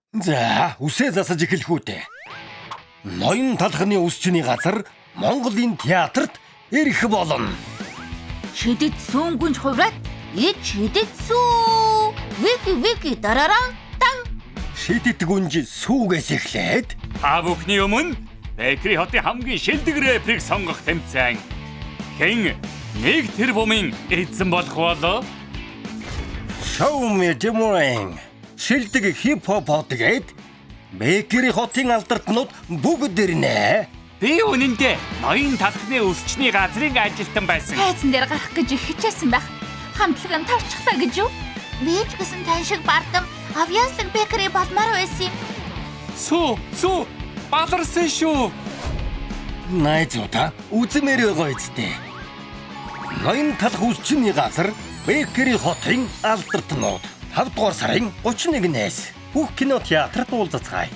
За, үсээ засаж эхлэх үү. Ноён талхны үсчний газар Монголын театрт ирэх болно. Шидэт сүүн гүнж хувраад ид шидэт сүү. Вики дарараа тан. Шидэт гүнж сүүгээс эхлээд Та бүхний өмнө Бэкри хотын хамгийн шилдэг рэприйг сонгох тэмцээн. Хэн нэг тэрбумын эзэн болох болоо? Show me the morning. Шилдэг хип-хоп хотгээд Бэкри хотын алдартнууд бүгд ирнэ. Би үнэндээ ноён талхны өсчний газрын ажилтан байсан. Хайцан дээр гарах гэж их хичээсэн байх. Хамтлаг нь тарчихлаа гэж юу? Би ч гэсэн тань шиг бардам авьяаслаг бэкери болмоор байсан юм. Сүү баларсан шүү. Найзуудаа үзмээр байгаа эцтэй. Ноён талх үсчний газар Бэкри хотын алдартнууд 5 дугаар сарын 31-ээс бүх кинотеатрт уулзацгаая.